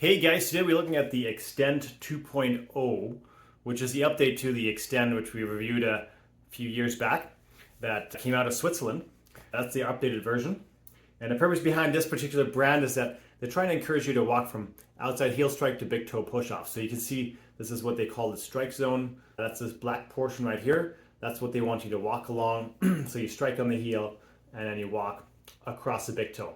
Hey guys, today we're looking at the Extend 2.0, which is the update to the Extend, which we reviewed a few years back, that came out of Switzerland. That's the updated version. And the purpose behind this particular brand is that they're trying to encourage you to walk from outside heel strike to big toe push off. So you can see this is what they call the strike zone. That's this black portion right here. That's what they want you to walk along. So you strike on the heel and then you walk across the big toe.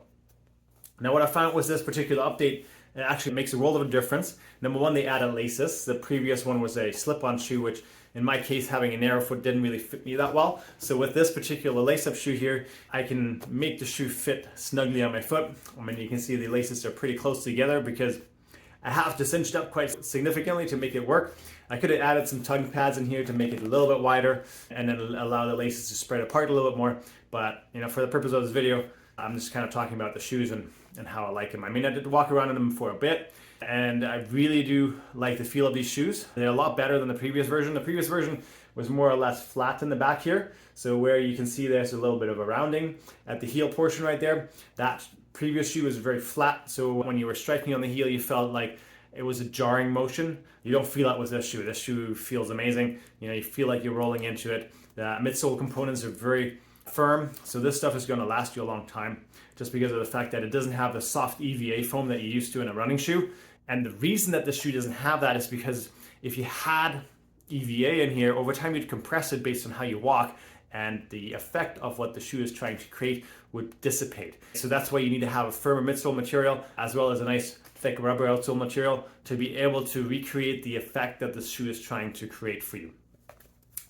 Now what I found was this particular update, it actually makes a world of a difference. Number one, they added laces. The previous one was a slip-on shoe, which in my case, having a narrow foot didn't really fit me that well. So with this particular lace-up shoe here, I can make the shoe fit snugly on my foot. I mean, you can see the laces are pretty close together because I have to cinch it up quite significantly to make it work. I could have added some tongue pads in here to make it a little bit wider and then allow the laces to spread apart a little bit more. But for the purpose of this video, I'm just kind of talking about the shoes and how I like them. I mean, I did walk around in them for a bit, and I really do like the feel of these shoes. They're a lot better than the previous version. The previous version was more or less flat in the back here. So where you can see there's a little bit of a rounding at the heel portion right there. That previous shoe was very flat. So when you were striking on the heel, you felt like it was a jarring motion. You don't feel that with this shoe. This shoe feels amazing. You feel like you're rolling into it. The midsole components are very firm, so this stuff is going to last you a long time just because of the fact that it doesn't have the soft EVA foam that you're used to in a running shoe. And the reason that the shoe doesn't have that is because if you had EVA in here, over time you'd compress it based on how you walk, and the effect of what the shoe is trying to create would dissipate. So that's why you need to have a firmer midsole material as well as a nice thick rubber outsole material to be able to recreate the effect that the shoe is trying to create for you.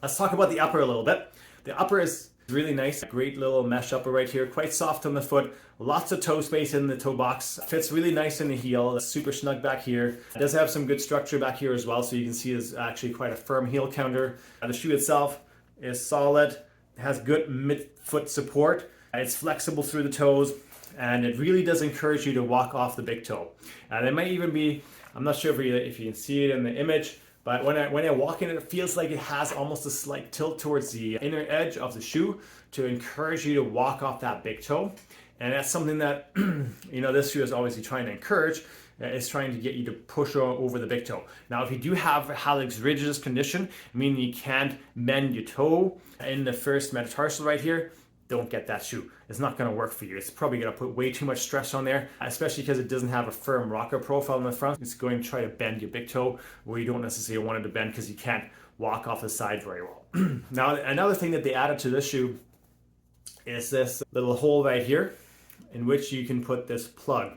Let's talk about the upper a little bit. The upper is really nice, great little mesh upper right here, quite soft on the foot, lots of toe space in the toe box, fits really nice in the heel, it's super snug back here. It does have some good structure back here as well, so you can see it's actually quite a firm heel counter. The shoe itself is solid, has good mid-foot support, it's flexible through the toes, and it really does encourage you to walk off the big toe. And it might even be, I'm not sure if you can see it in the image, but when I walk in, it feels like it has almost a slight tilt towards the inner edge of the shoe to encourage you to walk off that big toe. And that's something that this shoe is obviously trying to encourage. It's trying to get you to push over the big toe. Now, if you do have hallux rigidus condition, meaning you can't bend your toe in the first metatarsal right here, don't get that shoe. It's not going to work for you. It's probably going to put way too much stress on there, especially because it doesn't have a firm rocker profile in the front. It's going to try to bend your big toe where you don't necessarily want it to bend because you can't walk off the side very well. Now, another thing that they added to this shoe is this little hole right here in which you can put this plug.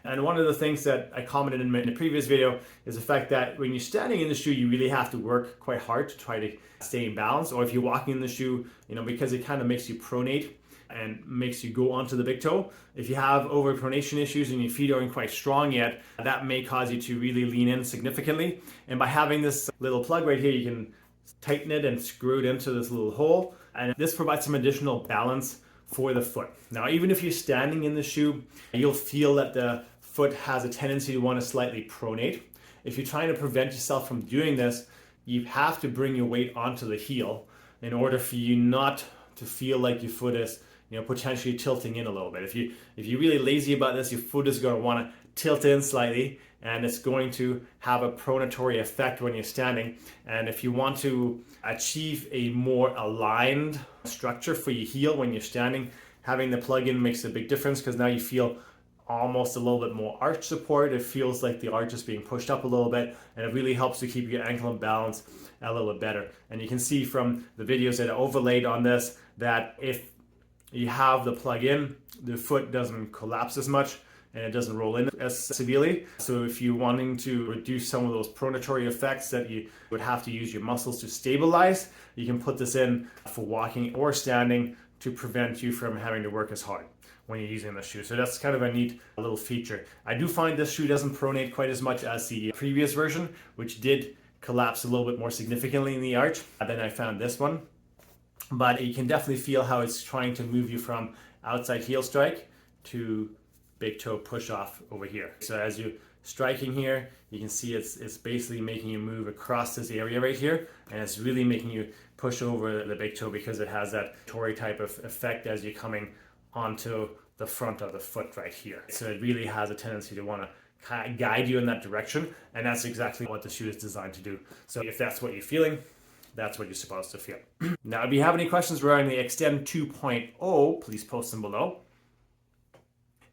And one of the things that I commented in the previous video is the fact that when you're standing in the shoe, you really have to work quite hard to try to stay in balance. Or if you're walking in the shoe, because it kind of makes you pronate and makes you go onto the big toe. If you have overpronation issues and your feet aren't quite strong yet, that may cause you to really lean in significantly. And by having this little plug right here, you can tighten it and screw it into this little hole. And this provides some additional balance for the foot. Now, even if you're standing in the shoe, you'll feel that the foot has a tendency to want to slightly pronate. If you're trying to prevent yourself from doing this, you have to bring your weight onto the heel in order for you not to feel like your foot is potentially tilting in a little bit. If you're really lazy about this, your foot is going to want to tilt in slightly, and it's going to have a pronatory effect when you're standing. And if you want to achieve a more aligned structure for your heel when you're standing, having the plug-in makes a big difference because now you feel almost a little bit more arch support. It feels like the arch is being pushed up a little bit, and it really helps to keep your ankle in balance a little bit better. And you can see from the videos that I overlaid on this that if you have the plug-in, the foot doesn't collapse as much and it doesn't roll in as severely. So if you're wanting to reduce some of those pronatory effects that you would have to use your muscles to stabilize, you can put this in for walking or standing to prevent you from having to work as hard when you're using the shoe. So that's kind of a neat little feature. I do find this shoe doesn't pronate quite as much as the previous version, which did collapse a little bit more significantly in the arch than I found this one. But you can definitely feel how it's trying to move you from outside heel strike to big toe push off over here. So as you're striking here, you can see it's basically making you move across this area right here, and it's really making you push over the big toe because it has that Tory type of effect as you're coming onto the front of the foot right here. So it really has a tendency to want to guide you in that direction, and that's exactly what the shoe is designed to do. So if that's what you're feeling, that's what you're supposed to feel. Now, if you have any questions regarding the Extend 2.0, please post them below.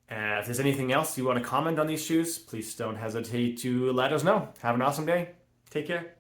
If there's anything else you want to comment on these shoes, please don't hesitate to let us know. Have an awesome day. Take care.